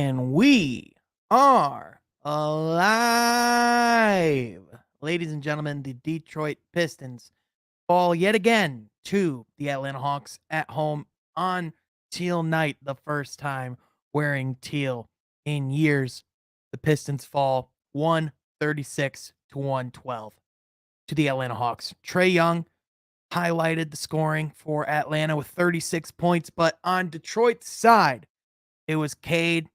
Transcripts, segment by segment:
And we are alive. Ladies and gentlemen, the Detroit Pistons fall yet again to the Atlanta Hawks at home on Teal night, the first time wearing teal in years. The Pistons fall 136 to 112 to the Atlanta Hawks. Trae Young highlighted the scoring for Atlanta with 36 points, but on Detroit's side, it was Cade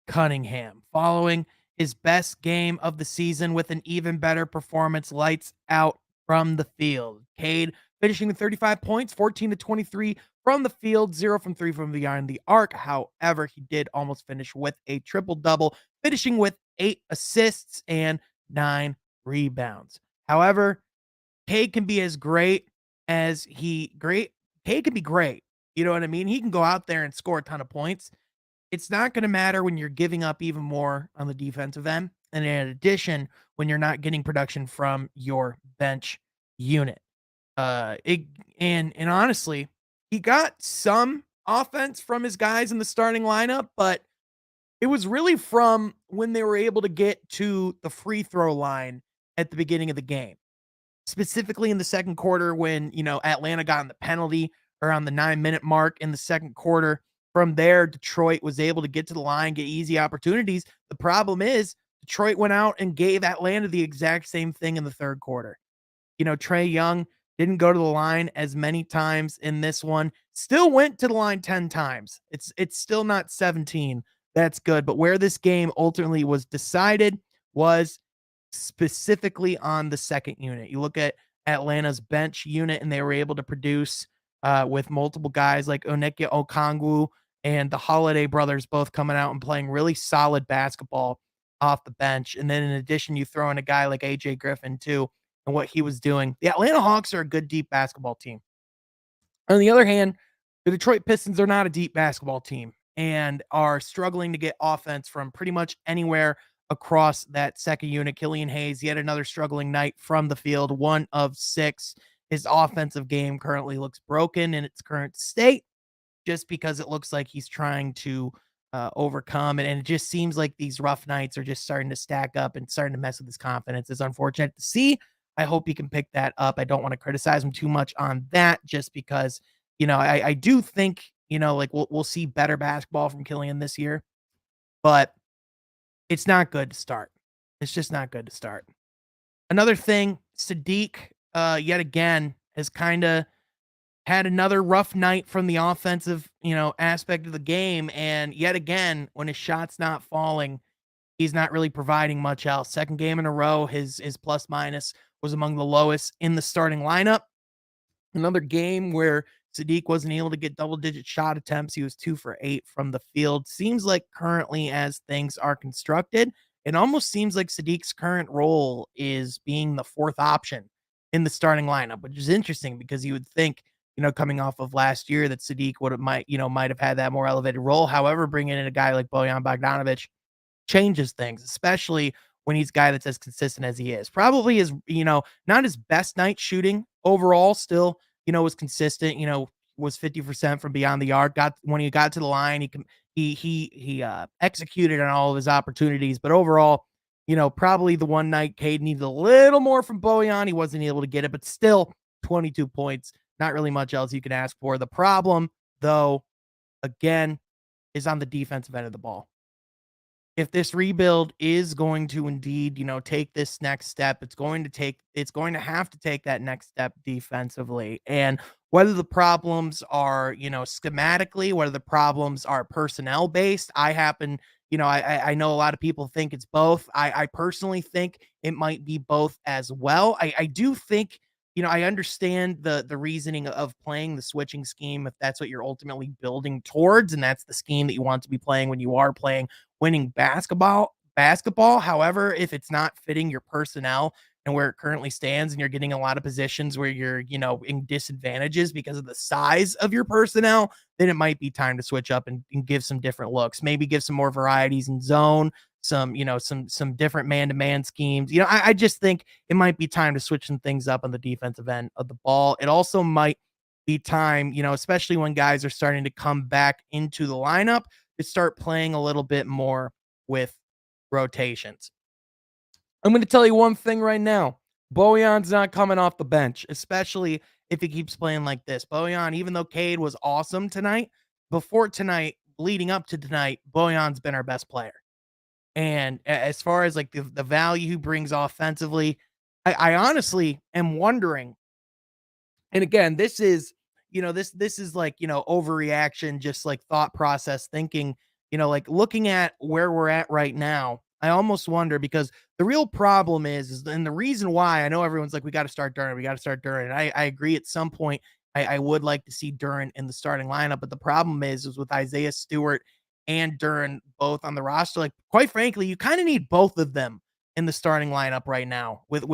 Cunningham following his best game of the season with an even better performance, lights out from the field. Cade finishing with 35 points, 14 to 23 from the field, 0 from 3 from beyond the arc. However, he did almost finish with a triple-double, finishing with 8 assists and 9 rebounds. However, Cade can be as great as Cade can be great. You know what I mean? He can go out there and score a ton of points. It's not going to matter when you're giving up even more on the defensive end. And in addition, when you're not getting production from your bench unit. It and honestly, he got some offense from his guys in the starting lineup, but it was really from when they were able to get to the free throw line at the beginning of the game. Specifically in the second quarter when, Atlanta got in the penalty around the 9-minute mark in the second quarter. From there, Detroit was able to get to the line, get easy opportunities. The problem is Detroit went out and gave Atlanta the exact same thing in the third quarter. Trae Young didn't go to the line as many times in this one. Still went to the line 10 times. It's still not 17. That's good. But where this game ultimately was decided was specifically on the second unit. You look at Atlanta's bench unit, and they were able to produce with multiple guys like Onyeka Okongwu and the Holiday brothers both coming out and playing really solid basketball off the bench. And then in addition, you throw in a guy like AJ Griffin too, and what he was doing. The Atlanta Hawks are a good deep basketball team. On the other hand, the Detroit Pistons are not a deep basketball team and are struggling to get offense from pretty much anywhere across that second unit. Killian Hayes, yet another struggling night from the field, 1 of 6. His offensive game currently looks broken in its current state just because it looks like he's trying to overcome it. And it just seems like these rough nights are just starting to stack up and starting to mess with his confidence. It's unfortunate to see. I hope he can pick that up. I don't want to criticize him too much on that just because, I do think, like we'll see better basketball from Killian this year, but it's not good to start. It's just not good to start. Another thing, Sadiq, yet again, has kind of had another rough night from the offensive, aspect of the game. And yet again, when his shot's not falling, he's not really providing much else. Second game in a row, his plus minus was among the lowest in the starting lineup. Another game where Sadiq wasn't able to get double-digit shot attempts. He was 2 for 8 from the field. Seems like currently, as things are constructed, it almost seems like Sadiq's current role is being the fourth option in the starting lineup, which is interesting because you would think, coming off of last year that Sadiq might have had that more elevated role. However, bringing in a guy like Bojan Bogdanovic changes things, especially when he's a guy that's as consistent as he is. Probably is, not his best night shooting overall, still, was consistent, was 50% from beyond the arc. When he got to the line, he executed on all of his opportunities, but overall, probably the one night Cade needed a little more from Bojan. He wasn't able to get it, but still 22 points, not really much else you can ask for. The problem, though, again, is on the defensive end of the ball. If this rebuild is going to indeed, take this next step, it's going to have to take that next step defensively. And whether the problems are, schematically, whether the problems are personnel based, I know a lot of people think it's both. I personally think it might be both as well. I do think, I understand the reasoning of playing the switching scheme if that's what you're ultimately building towards, and that's the scheme that you want to be playing when you are playing winning basketball. However, if it's not fitting your personnel and where it currently stands, and you're getting a lot of positions where you're, in disadvantages because of the size of your personnel, then it might be time to switch up and give some different looks. Maybe give some more varieties in zone, some different man-to-man schemes. I just think it might be time to switch some things up on the defensive end of the ball. It also might be time, especially when guys are starting to come back into the lineup, to start playing a little bit more with rotations. I'm going to tell you one thing right now. Bojan's not coming off the bench, especially if he keeps playing like this. Bojan, even though Cade was awesome tonight, before tonight, leading up to tonight, Bojan's been our best player. And as far as like the value he brings offensively, I honestly am wondering, and again, this is, this is like, overreaction, just like thought process thinking, like looking at where we're at right now. I almost wonder because the real problem is and the reason why I know everyone's like, we got to start Duren, we got to start Duren. And I agree at some point, I would like to see Duren in the starting lineup, but the problem is with Isaiah Stewart and Duren both on the roster, like quite frankly, you kind of need both of them in the starting lineup right now with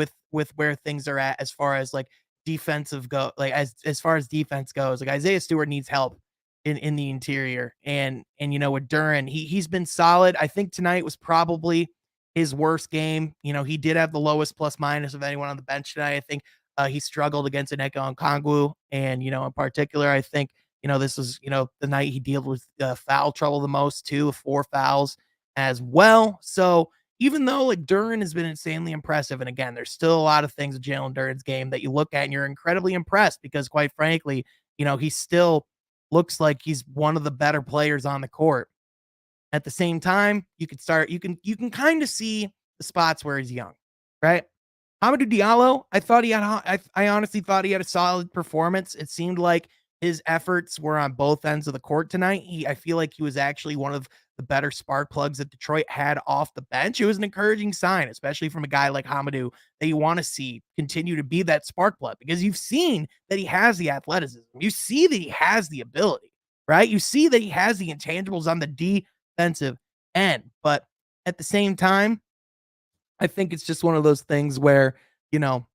where things are at as far as like defensive go like as far as defense goes. Like Isaiah Stewart needs help in the interior. And with Duren, he's been solid. I think tonight was probably his worst game. He did have the lowest plus minus of anyone on the bench tonight. I think he struggled against Onyeka Okongwu. And in particular, I think this was the night he dealt with foul trouble the most too, 4 fouls as well. So even though like Duren has been insanely impressive, and again, there's still a lot of things with Jalen Duren's game that you look at and you're incredibly impressed because, quite frankly, he still looks like he's one of the better players on the court. At the same time, you can kind of see the spots where he's young, right? Amadou Diallo, I honestly thought he had a solid performance. It seemed like his efforts were on both ends of the court tonight. I feel like he was actually one of the better spark plugs that Detroit had off the bench. It was an encouraging sign, especially from a guy like Amadou that you want to see continue to be that spark plug because you've seen that he has the athleticism. You see that he has the ability, right? You see that he has the intangibles on the defensive end. But at the same time, I think it's just one of those things where, you know,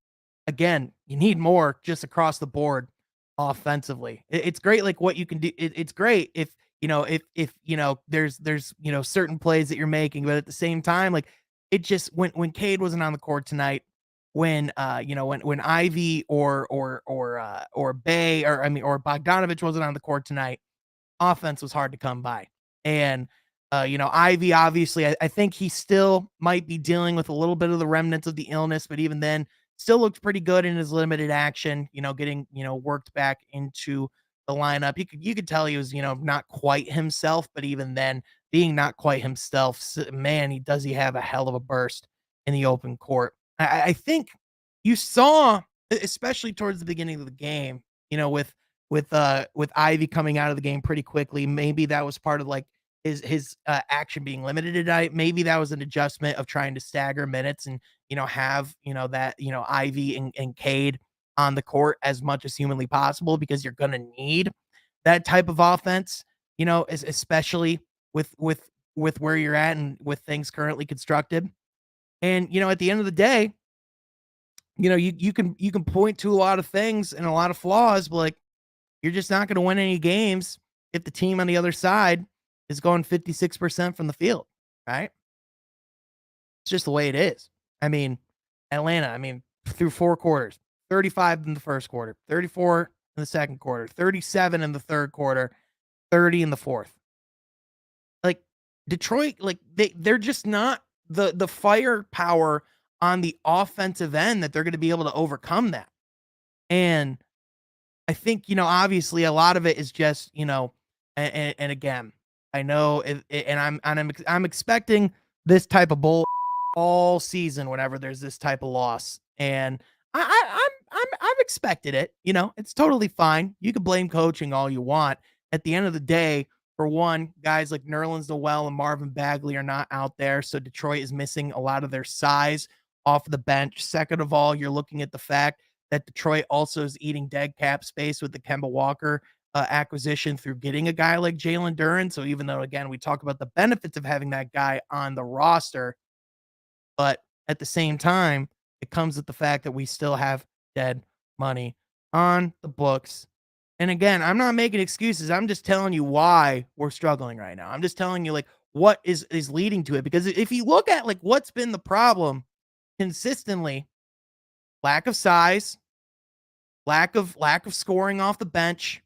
again, you need more just across the board offensively. It's great, like what you can do. It's great if there's certain plays that you're making, but at the same time, like it just when Cade wasn't on the court tonight, when Ivy or Bay or Bogdanovic wasn't on the court tonight, offense was hard to come by. And Ivy, obviously, I think he still might be dealing with a little bit of the remnants of the illness, but even then, still looks pretty good in his limited action, getting, worked back into the lineup. You could tell he was, not quite himself, but even then, being not quite himself, man, he have a hell of a burst in the open court. I think you saw, especially towards the beginning of the game, with Ivy coming out of the game pretty quickly. Maybe that was part of like his action being limited tonight. Maybe that was an adjustment of trying to stagger minutes and have that Ivy and Cade on the court as much as humanly possible because you're gonna need that type of offense, especially with where you're at and with things currently constructed. And at the end of the day, you can point to a lot of things and a lot of flaws, but like you're just not going to win any games if the team on the other side is going 56% from the field, right? It's just the way it is. I mean, Atlanta, through 4 quarters, 35 in the first quarter, 34 in the second quarter, 37 in the third quarter, 30 in the fourth. Like Detroit, like they're just not the firepower on the offensive end that they're going to be able to overcome that. And I think, obviously a lot of it is just, and again, I know and I'm expecting this type of bull all season whenever there's this type of loss. And I've expected it, it's totally fine. You can blame coaching all you want. At the end of the day, for one, guys like Nerlens Noel and Marvin Bagley are not out there. So Detroit is missing a lot of their size off the bench. Second of all, you're looking at the fact that Detroit also is eating dead cap space with the Kemba Walker acquisition through getting a guy like Jalen Duren. So even though, again, we talk about the benefits of having that guy on the roster, but at the same time, it comes with the fact that we still have dead money on the books. And again, I'm not making excuses. I'm just telling you why we're struggling right now. I'm just telling you like what is leading to it. Because if you look at like what's been the problem consistently, lack of size, lack of scoring off the bench,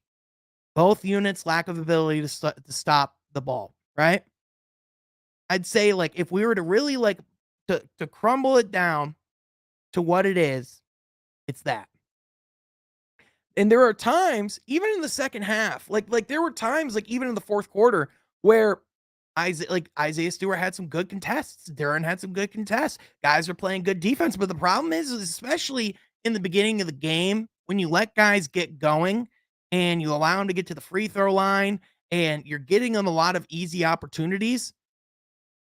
both units lack of ability to stop the ball. right? I'd say like if we were to really like to crumble it down to what it is, it's that. And there are times, even in the second half, like there were times, like even in the fourth quarter, where Isaiah Stewart had some good contests. Duren had some good contests. Guys are playing good defense, but the problem is especially in the beginning of the game, when you let guys get going and you allow them to get to the free throw line and you're getting them a lot of easy opportunities,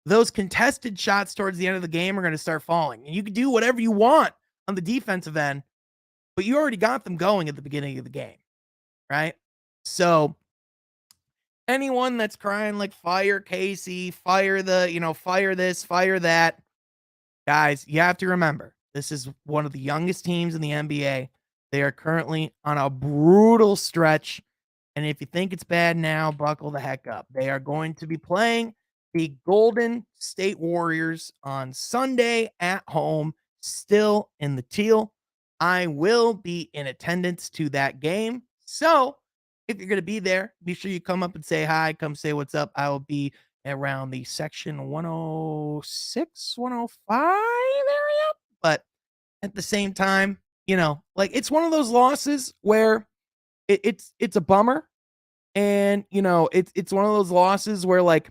those contested shots towards the end of the game are going to start falling. And you can do whatever you want on the defensive end, but you already got them going at the beginning of the game, right? So anyone that's crying like fire Casey, fire fire this, fire that, guys, you have to remember this is one of the youngest teams in the NBA. They are currently on a brutal stretch. And if you think it's bad now, buckle the heck up. They are going to be playing the Golden State Warriors on Sunday at home, still in the Teal. I will be in attendance to that game. So if you're going to be there, be sure you come up and say hi, come say what's up. I will be around the section 106, 105 area. But at the same time, like it's one of those losses where it's a bummer. And it's one of those losses where like,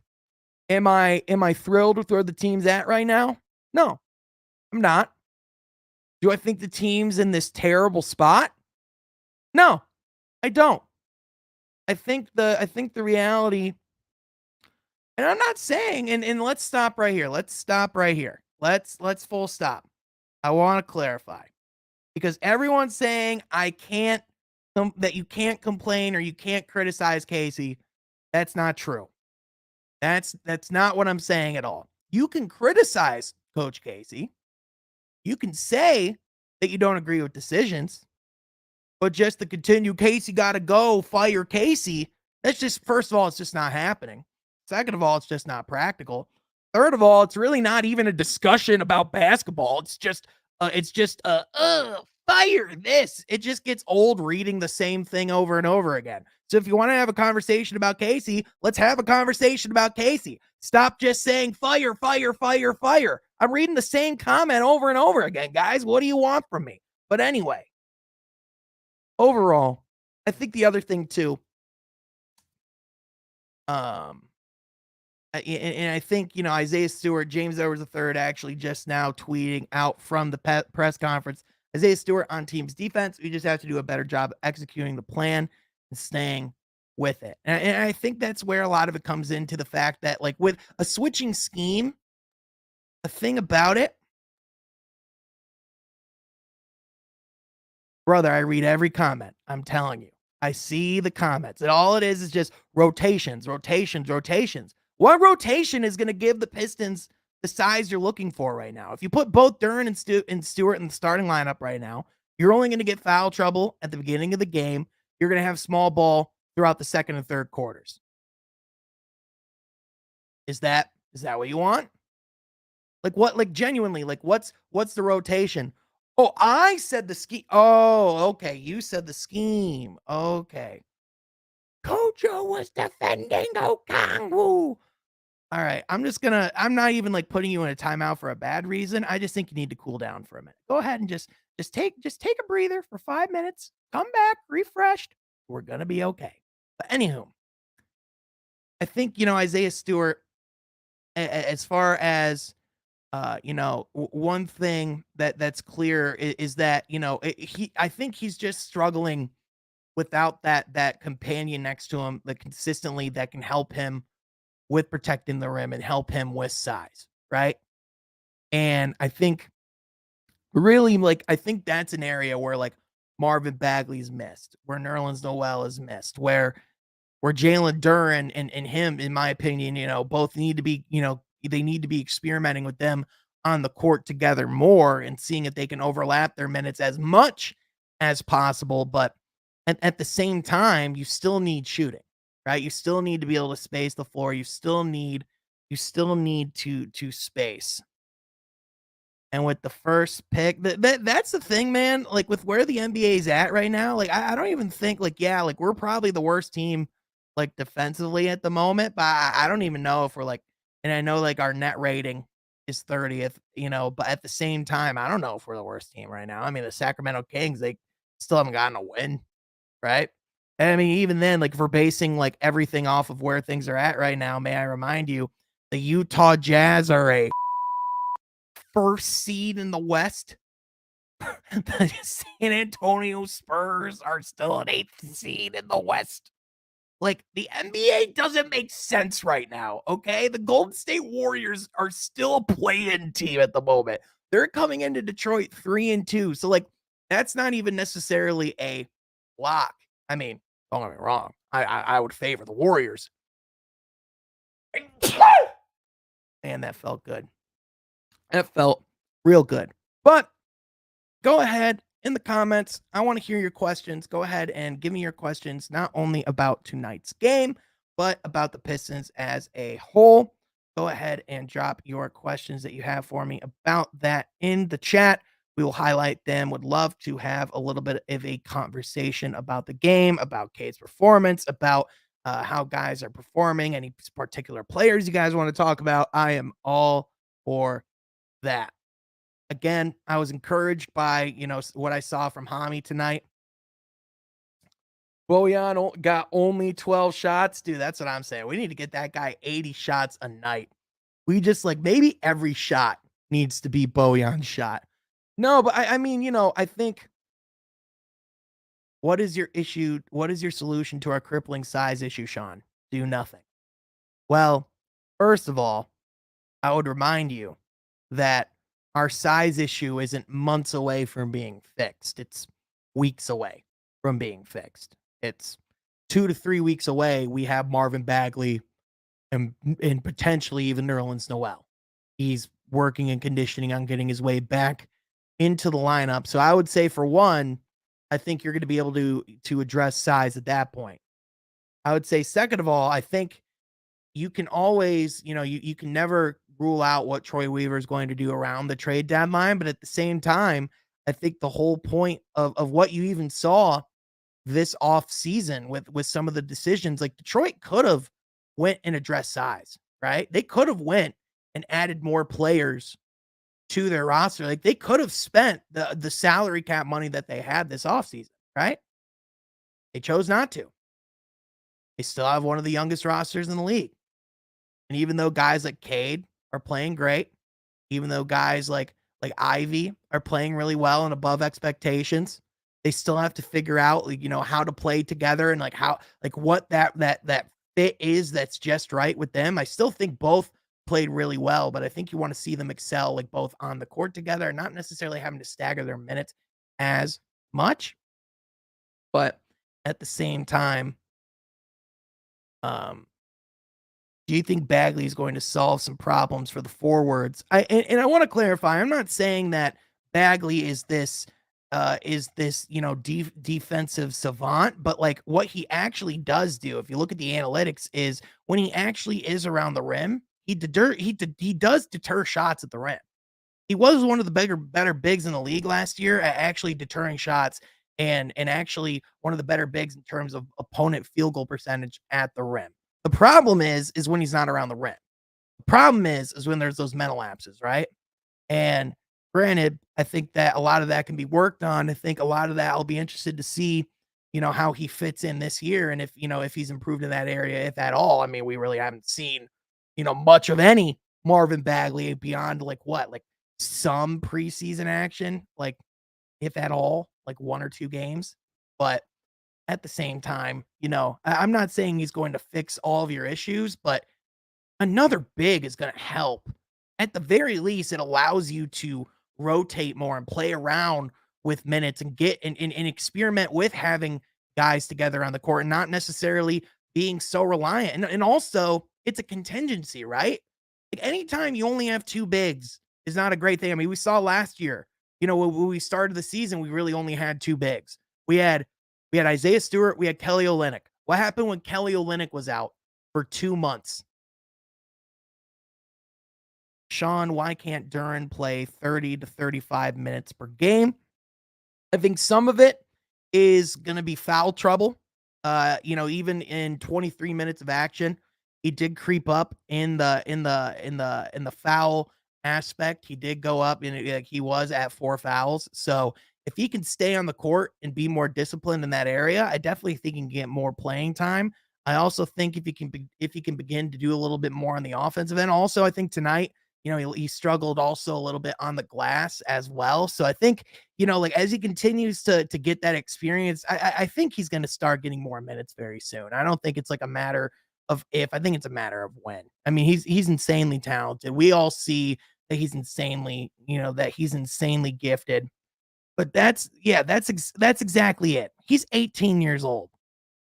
am I thrilled with where the team's at right now? No, I'm not. Do I think the team's in this terrible spot? No, I don't. I think the reality, and I'm not saying, and let's stop right here. Let's stop right here. Let's full stop. I want to clarify because everyone's saying that you can't complain or you can't criticize Casey. That's not true. That's not what I'm saying at all. You can criticize Coach Casey. You can say that you don't agree with decisions, but just to continue, Casey got to go, fire Casey. That's just, first of all, it's just not happening. Second of all, it's just not practical. Third of all, it's really not even a discussion about basketball. It's just fire this. It just gets old reading the same thing over and over again. So if you want to have a conversation about Casey, let's have a conversation about Casey. Stop just saying fire, fire, fire, fire. I'm reading the same comment over and over again, guys. What do you want from me? But anyway, overall, I think the other thing too, um, and I think, Isaiah Stewart, James Edwards III actually just now tweeting out from the press conference. Isaiah Stewart on team's defense. We just have to do a better job executing the plan and staying with it. And I think that's where a lot of it comes into the fact that, like, with a switching scheme, the thing about it, brother, I read every comment. I'm telling you. I see the comments. And all it is just rotations, rotations, rotations. What rotation is going to give the Pistons the size you're looking for right now? If you put both Duren and Stewart in the starting lineup right now, you're only going to get foul trouble at the beginning of the game. You're going to have small ball throughout the second and third quarters. Is that what you want? Like what? Like genuinely, like what's the rotation? Oh, I said the scheme. Oh, okay. You said the scheme. Okay. Kojo was defending Okongwu. All right. I'm not even like putting you in a timeout for a bad reason. I just think you need to cool down for a minute. Go ahead and just take a breather for 5 minutes. Come back refreshed. We're gonna be okay. But anywho, I think, Isaiah Stewart, as far as one thing that's clear is that, I think he's just struggling without that companion next to him that consistently that can help him with protecting the rim and help him with size, right? And I think really, like, I think that's an area where like Marvin Bagley's missed, where Nerlens Noel is missed, where Jalen Duren and him, in my opinion, both need to be, they need to be experimenting with them on the court together more and seeing if they can overlap their minutes as much as possible. But at the same time, you still need shooting, right? You still need to be able to space the floor. You still need to space. And with the first pick, that's the thing, man. Like with where the NBA is at right now, like I don't even think like, yeah, like we're probably the worst team like, defensively at the moment, but I don't even know if we're, like, and I know, like, our net rating is 30th, but at the same time, I don't know if we're the worst team right now. I mean, the Sacramento Kings, they still haven't gotten a win, right? And I mean, even then, like, if we're basing, like, everything off of where things are at right now, may I remind you, the Utah Jazz are a first seed in the West. The San Antonio Spurs are still an 8th seed in the West. Like, the NBA doesn't make sense right now, okay? The Golden State Warriors are still a play-in team at the moment. They're coming into Detroit 3-2. So, like, that's not even necessarily a lock. I mean, don't get me wrong. I would favor the Warriors. Man, that felt good. That felt real good. But go ahead in the comments. I want to hear your questions. Go ahead and give me your questions, not only about tonight's game, but about the Pistons as a whole. Go ahead and drop your questions that you have for me about that in the chat. We will highlight them. Would love to have a little bit of a conversation about the game, about Cade's performance, about how guys are performing, any particular players you guys want to talk about. I am all for that. Again, I was encouraged by, what I saw from Hami tonight. Bojan got only 12 shots. Dude, that's what I'm saying. We need to get that guy 80 shots a night. We just like maybe every shot needs to be Bojan's shot. No, but I mean, I think what is your issue? What is your solution to our crippling size issue, Sean? Do nothing. Well, first of all, I would remind you that our size issue isn't months away from being fixed. It's weeks away from being fixed. It's 2 to 3 weeks away. We have Marvin Bagley and potentially even Nerlens Noel. He's working and conditioning on getting his way back into the lineup. So I would say, for one, I think you're going to be able to address size at that point. I would say, second of all, I think you can always, you can never rule out what Troy Weaver is going to do around the trade deadline. But at the same time, I think the whole point of what you even saw this off season with some of the decisions, like Detroit could have went and addressed size, right? They could have went and added more players to their roster. Like, they could have spent the salary cap money that they had this offseason, right? They chose not to. They still have one of the youngest rosters in the league. And even though guys like Cade are playing great, even though guys like Ivy are playing really well and above expectations, they still have to figure out, like, how to play together and like how, like, what that fit is that's just right with them. I still think both played really well, but I think you want to see them excel, like, both on the court together, not necessarily having to stagger their minutes as much. But at the same time, um, do you think Bagley is going to solve some problems for the forwards? And I want to clarify. I'm not saying that Bagley is this defensive savant, but like what he actually does do, if you look at the analytics, is when he actually is around the rim, he does deter shots at the rim. He was one of the better bigs in the league last year at actually deterring shots, and actually one of the better bigs in terms of opponent field goal percentage at the rim. The problem is when he's not around the rim. The problem is when there's those mental lapses, right? And granted, I think that a lot of that can be worked on. I think a lot of that I'll be interested to see, how he fits in this year, and if he's improved in that area, if at all. I mean, we really haven't seen, much of any Marvin Bagley beyond like some preseason action, like, if at all, like 1 or 2 games. But at the same time, I'm not saying he's going to fix all of your issues, but another big is going to help. At the very least, it allows you to rotate more and play around with minutes and get and experiment with having guys together on the court and not necessarily being so reliant. And also, it's a contingency, right? Like, anytime you only have 2 bigs is not a great thing. I mean, we saw last year, when we started the season, we really only had 2 bigs. We had Isaiah Stewart, we had Kelly Olynyk. What happened when Kelly Olynyk was out for 2 months? Sean, why can't Duren play 30 to 35 minutes per game? I think some of it is going to be foul trouble. Even in 23 minutes of action, he did creep up in the foul aspect. He did go up and like he was at 4 fouls. So if he can stay on the court and be more disciplined in that area, I definitely think he can get more playing time. I also think if he can begin to do a little bit more on the offensive end. Also, I think tonight, he struggled also a little bit on the glass as well. So I think, like as he continues to get that experience, I think he's going to start getting more minutes very soon. I don't think it's like a matter of if. I think it's a matter of when. I mean, he's insanely talented. We all see that he's insanely gifted. But that's exactly it. He's 18 years old.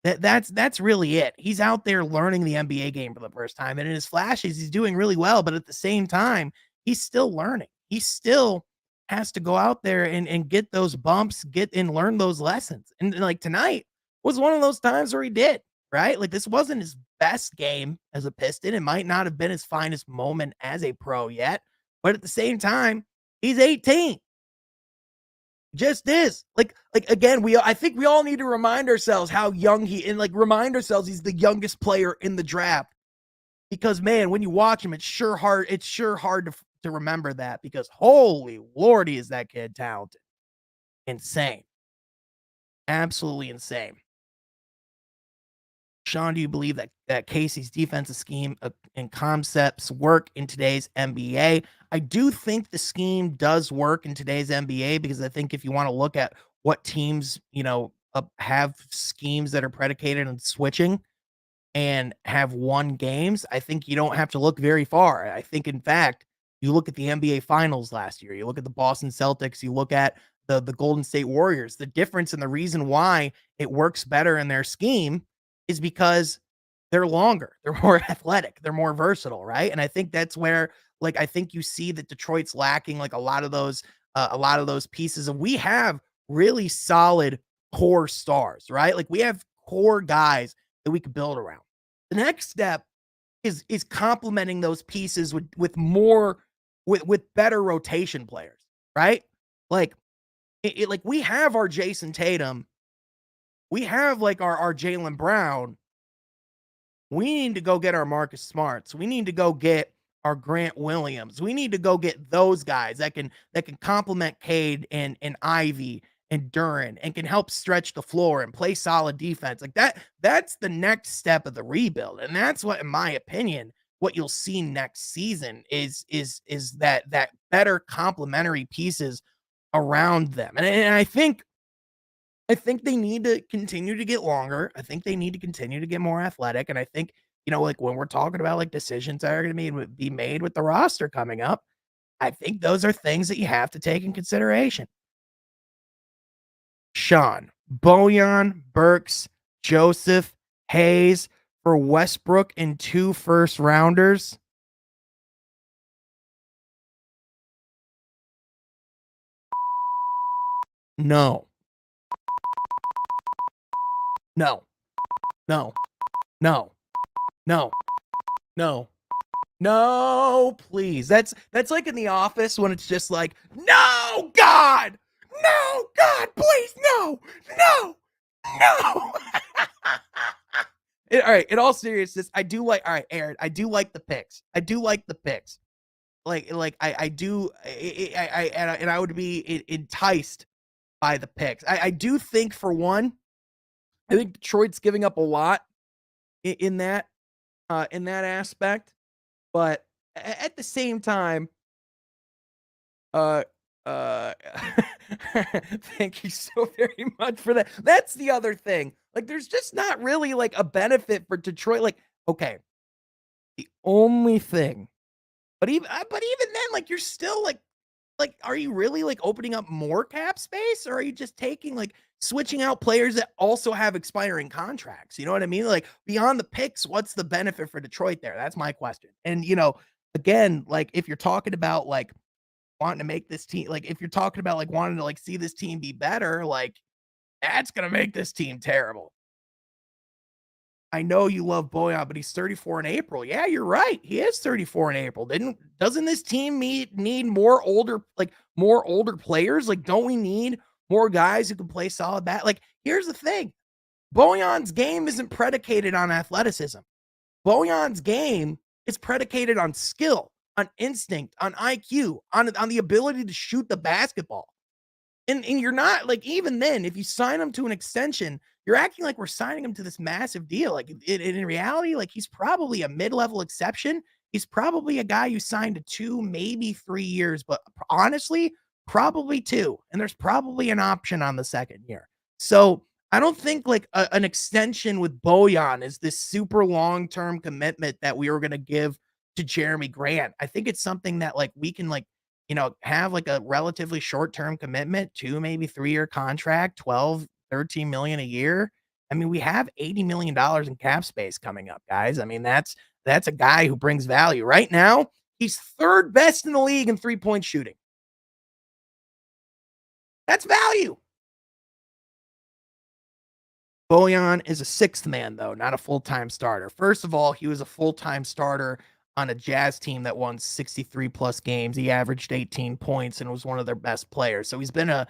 That's really it. He's out there learning the NBA game for the first time, and in his flashes, he's doing really well, but at the same time, he's still learning. He still has to go out there and get those bumps, get and learn those lessons. And like tonight was one of those times where he did, right? Like this wasn't his best game as a Piston. It might not have been his finest moment as a pro yet, but at the same time, he's 18. Just is. Like again, I think we all need to remind ourselves how young he and like remind ourselves he's the youngest player in the draft. Because man, when you watch him, it's sure hard to remember that because holy lordy is that kid talented. Insane. Absolutely insane. Sean, do you believe that Casey's defensive scheme and concepts work in today's NBA? I do think the scheme does work in today's NBA because I think if you want to look at what teams, have schemes that are predicated on switching, and have won games, I think you don't have to look very far. I think, in fact, you look at the NBA Finals last year, you look at the Boston Celtics, you look at the Golden State Warriors. The difference and the reason why it works better in their scheme is because they're longer, they're more athletic, they're more versatile, right? And I think that's where, like, I think you see that Detroit's lacking like a lot of those pieces. And we have really solid core stars, right? Like we have core guys that we could build around. The next step is complementing those pieces with more with better rotation players, right? Like like we have our Jason Tatum, we have like our Jalen Brown. We need to go get our Marcus Smarts. We need to go get our Grant Williams. We need to go get those guys that can complement Cade and Ivy and Duren and can help stretch the floor and play solid defense. Like that's the next step of the rebuild. And that's what, in my opinion, what you'll see next season is that better complementary pieces around them. And I think they need to continue to get longer. I think they need to continue to get more athletic. And I think, like when we're talking about like decisions that are going to be made with the roster coming up, I think those are things that you have to take in consideration. Sean, Bojan, Burks, Joseph, Hayes for Westbrook and 2 first rounders. No, no, no, no, no, no. No, please. That's like in The Office when it's just like, "No, God! No, God, please, no! No! No!" All right, in all seriousness, I do like all right, Aaron, I do like the picks. I do like the picks. Like I do and I would be enticed by the picks. I do think for one, I think Detroit's giving up a lot in that aspect. But at the same time, uh, uh, thank you so very much for that. That's the other thing. Like, there's just not really like a benefit for Detroit. Like, okay, the only thing, but even then, like, you're still like, are you really like opening up more cap space, or are you just taking like switching out players that also have expiring contracts? You know what I mean? Like beyond the picks, what's the benefit for Detroit there? That's my question. And again, like if you're talking about like wanting to make this team, like if you're talking about like wanting to like see this team be better, like that's gonna make this team terrible. I know you love Boyan, but he's 34 in April. Yeah, you're right. He is 34 in April. Doesn't this team need more older players? Like, don't we need more guys who can play solid bat? Like, here's the thing. Bojan's game isn't predicated on athleticism. Bojan's game is predicated on skill, on instinct, on IQ, on the ability to shoot the basketball. And you're not like, even then, if you sign him to an extension, you're acting like we're signing him to this massive deal. Like in reality, like he's probably a mid-level exception. He's probably a guy you signed to 2, maybe 3 years, but honestly, probably 2. And there's probably an option on the second year. So I don't think like an extension with Bojan is this super long-term commitment that we were going to give to Jeremy Grant. I think it's something that like we can like have like a relatively short-term commitment, 2, maybe 3-year contract, 12, 13 million a year. I mean, we have $80 million in cap space coming up, guys. I mean, that's a guy who brings value. Right now, he's 3rd best in the league in three-point shooting. That's value. Bojan is a 6th man, though, not a full-time starter. First of all, he was a full-time starter on a Jazz team that won 63 plus games. He averaged 18 points and was one of their best players. So he's been a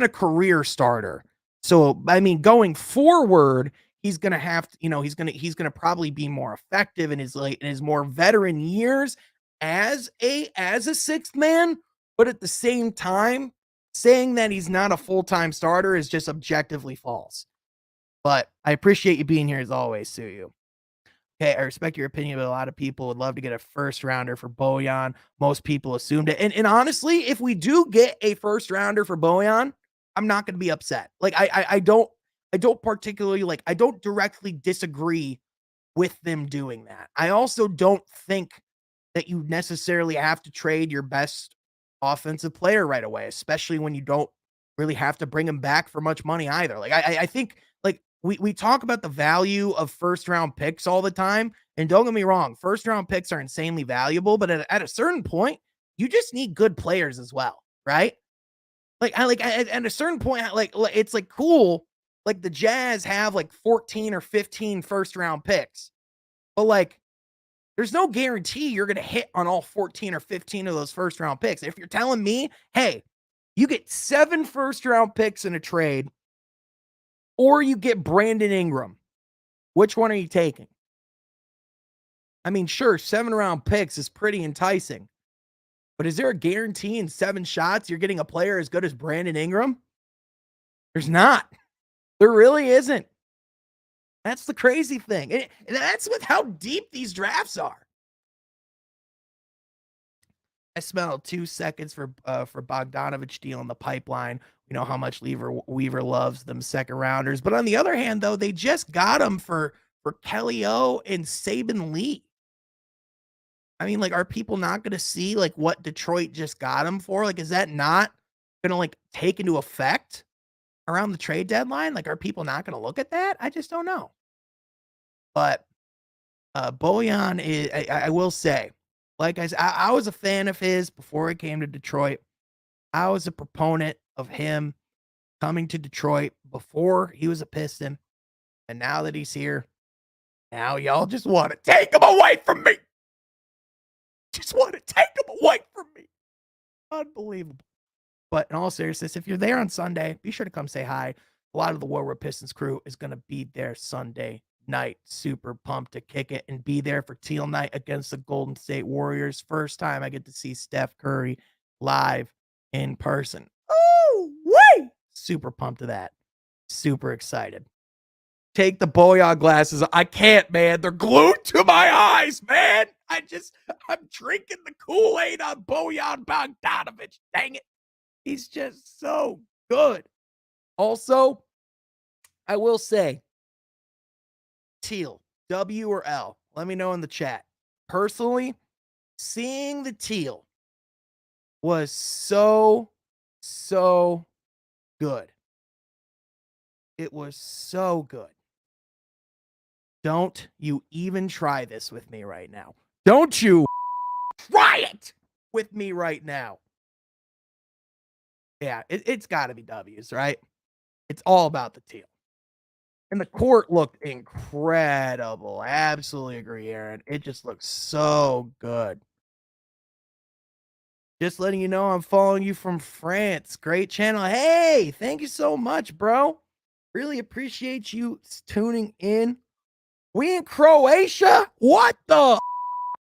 career starter. So I mean, going forward, he's gonna have to, he's gonna probably be more effective in his more veteran years as a 6th man. But at the same time, saying that he's not a full-time starter is just objectively false. But I appreciate you being here as always, Suyu. Okay, I respect your opinion, but a lot of people would love to get a first rounder for Bojan. Most people assumed it. And honestly, if we do get a first rounder for Bojan, I'm not going to be upset. Like I don't particularly like I don't directly disagree with them doing that. I also don't think that you necessarily have to trade your best offensive player right away, especially when you don't really have to bring him back for much money either. Like I think like we talk about the value of first round picks all the time, and don't get me wrong, first round picks are insanely valuable, but at a certain point, you just need good players as well, right? At a certain point, it's like cool, like the Jazz have like 14 or 15 first round picks, but like there's no guarantee you're going to hit on all 14 or 15 of those first round picks. If you're telling me, hey, you get 7 first round picks in a trade, or you get Brandon Ingram, which one are you taking? I mean, sure, 7 round picks is pretty enticing, but is there a guarantee in 7 shots you're getting a player as good as Brandon Ingram? There's not. There really isn't. That's the crazy thing. And that's with how deep these drafts are. I smell 2 seconds for Bogdanovic deal in the pipeline. We know how much Weaver loves them second rounders. But on the other hand, though, they just got him for Kelly O and Saban Lee. I mean, like, are people not going to see like what Detroit just got him for? Like, is that not going to like take into effect around the trade deadline? Like, are people not going to look at that? I just don't know. But Bojan is, I will say, like I said, I was a fan of his before he came to Detroit. I was a proponent of him coming to Detroit before he was a Piston. And now that he's here, now y'all just want to take him away from me. Just want to take him away from me. Unbelievable. But in all seriousness, if you're there on Sunday, be sure to come say hi. A lot of the Warwood Pistons crew is going to be there Sunday night. Super pumped to kick it and be there for Teal night against the Golden State Warriors. First time I get to see Steph Curry live in person. Oh, wait! Super pumped to that. Super excited. Take the Bojan glasses. I can't, man. They're glued to my eyes, man. I'm drinking the Kool-Aid on Bojan Bogdanovic. Dang it. He's just so good. Also, I will say, Teal, W or L? Let me know in the chat. Personally, seeing the Teal was so good. It was so good. Don't you even try this with me right now. Don't you try it with me right now. Yeah, it's got to be W's, right? It's all about the Teal. And the court looked incredible. I absolutely agree, Aaron. It just looks so good. Just letting you know I'm following you from France. Great channel. Hey, thank you so much, bro. Really appreciate you tuning in. We in Croatia? What the?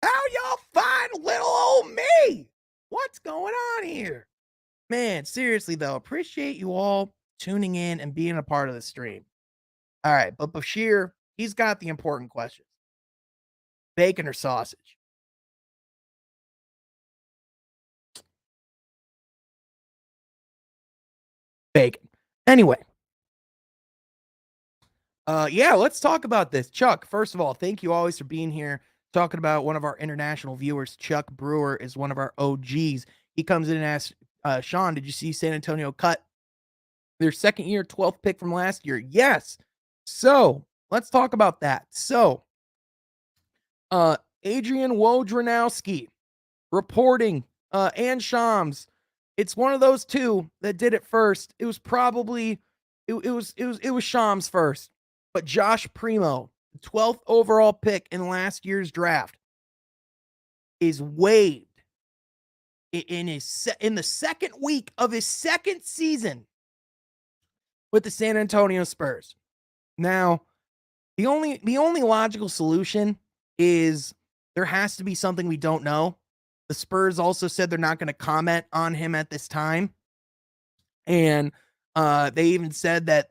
How y'all find little old me? What's going on here? Man, seriously though, appreciate you all tuning in and being a part of the stream. All right, but Bashir, he's got the important questions. Bacon or sausage? Bacon. Anyway, yeah, let's talk about this. Chuck, first of all, thank you always for being here. Talking about one of our international viewers, Chuck Brewer, is one of our OGs. He comes in and asks, Sean, did you see San Antonio cut their second year 12th pick from last year? Yes. So let's talk about that. So, Adrian Wojnarowski reporting, and Shams. It's one of those two that did it first. It was probably it was Shams first. But Josh Primo, the 12th overall pick in last year's draft, is waived in the second week of his second season with the San Antonio Spurs. Now, the only logical solution is there has to be something we don't know. The Spurs also said they're not going to comment on him at this time, and they even said that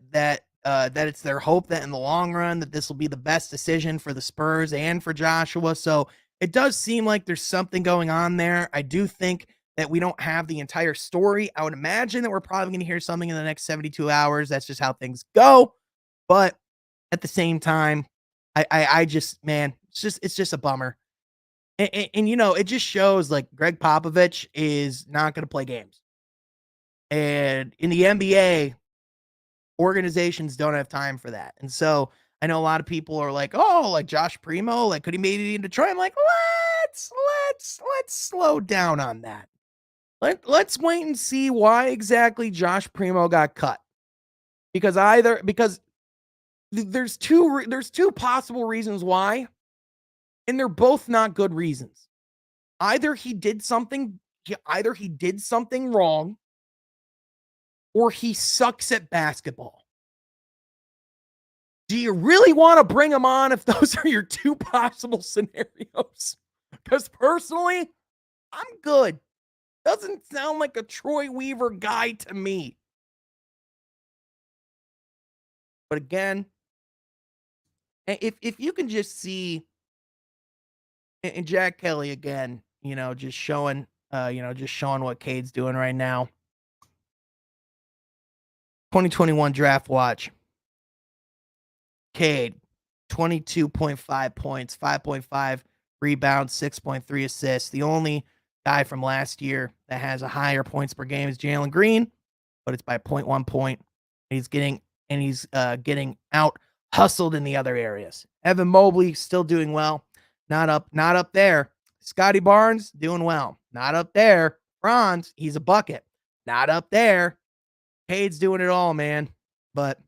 it's their hope that in the long run that this will be the best decision for the Spurs and for Joshua. So it does seem like there's something going on there. I do think that we don't have the entire story. I would imagine that we're probably going to hear something in the next 72 hours. That's just how things go. But at the same time, I just, man, it's just a bummer. And you know, it just shows like Greg Popovich is not going to play games. And in the NBA, organizations don't have time for that. And so I know a lot of people are like, oh, like Josh Primo, like could he maybe in Detroit? I'm like, let's slow down on that. Let's wait and see why exactly Josh Primo got cut. Because there's two possible reasons why, and they're both not good reasons. Either he did something wrong, or he sucks at basketball. Do you really want to bring him on if those are your two possible scenarios? Because personally, I'm good. Doesn't sound like a Troy Weaver guy to me. But again, if you can just see, and Jack Kelly again, just showing what Cade's doing right now. 2021 draft watch. Cade, 22.5 points, 5.5 rebounds, 6.3 assists. The only guy from last year that has a higher points per game is Jalen Green, but it's by 0.1 point. He's getting out hustled in the other areas. Evan Mobley still doing well. Not up there. Scotty Barnes doing well. Not up there. Franz, he's a bucket. Not up there. Cade's doing it all, man. But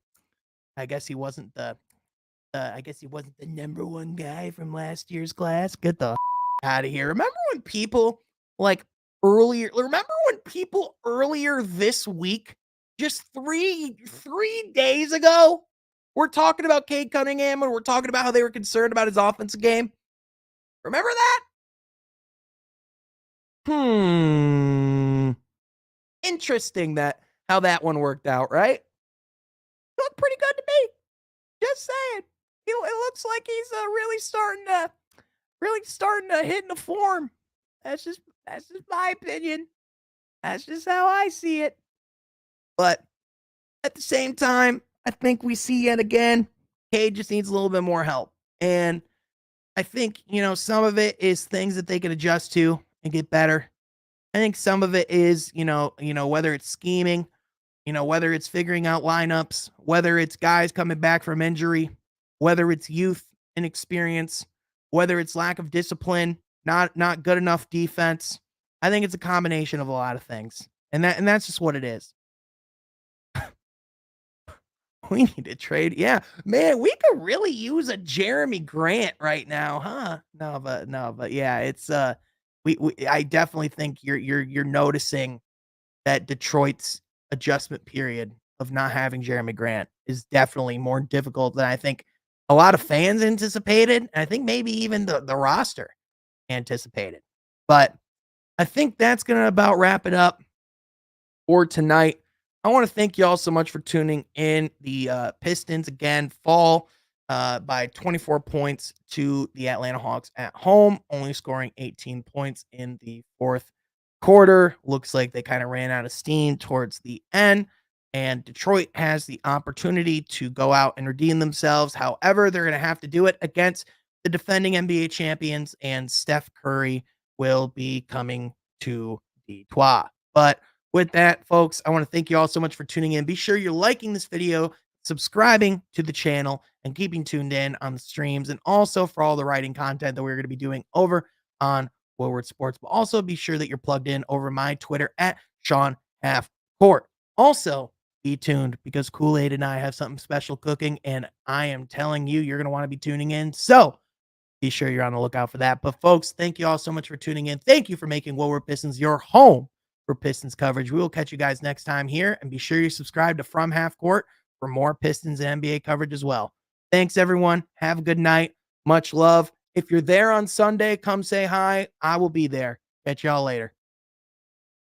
I guess he wasn't the number one guy from last year's class. Get the out of here. Remember when people earlier this week, just three days ago, we're talking about Cade Cunningham and we're talking about how they were concerned about his offensive game. Remember that? Interesting how that one worked out, right? Looked pretty good to me. Just saying. It looks like he's really starting to hit in the form. That's just my opinion. That's just how I see it. But at the same time, I think we see yet again, Cade just needs a little bit more help. And I think, some of it is things that they can adjust to and get better. I think some of it is, whether it's scheming, whether it's figuring out lineups, whether it's guys coming back from injury, whether it's youth and experience, whether it's lack of discipline, not good enough defense. I think it's a combination of a lot of things. And that's just what it is. We need to trade. Yeah, man, we could really use a Jeremy Grant right now, huh? No, but yeah, it's I definitely think you're noticing that Detroit's adjustment period of not having Jeremy Grant is definitely more difficult than I think a lot of fans anticipated. And I think maybe even the roster anticipated. But I think that's going to about wrap it up for tonight. I want to thank you all so much for tuning in. The Pistons again fall by 24 points to the Atlanta Hawks at home, only scoring 18 points in the fourth quarter. Looks like they kind of ran out of steam towards the end, and Detroit has the opportunity to go out and redeem themselves. However, they're going to have to do it against the defending NBA champions, and Steph Curry will be coming to Detroit. But with that, folks, I want to thank you all so much for tuning in. Be sure you're liking this video, subscribing to the channel, and keeping tuned in on the streams, and also for all the writing content that we're going to be doing over on Forward Sports. But also be sure that you're plugged in over my Twitter at Sean Half Court. Also, be tuned because Kool-Aid and I have something special cooking, and I am telling you, you're going to want to be tuning in. So be sure you're on the lookout for that. But folks, thank you all so much for tuning in. Thank you for making Woolworth Pistons your home for Pistons coverage. We will catch you guys next time here, and be sure you subscribe to From Half Court for more Pistons and NBA coverage as well. Thanks, everyone. Have a good night. Much love. If you're there on Sunday, come say hi. I will be there. Catch y'all later.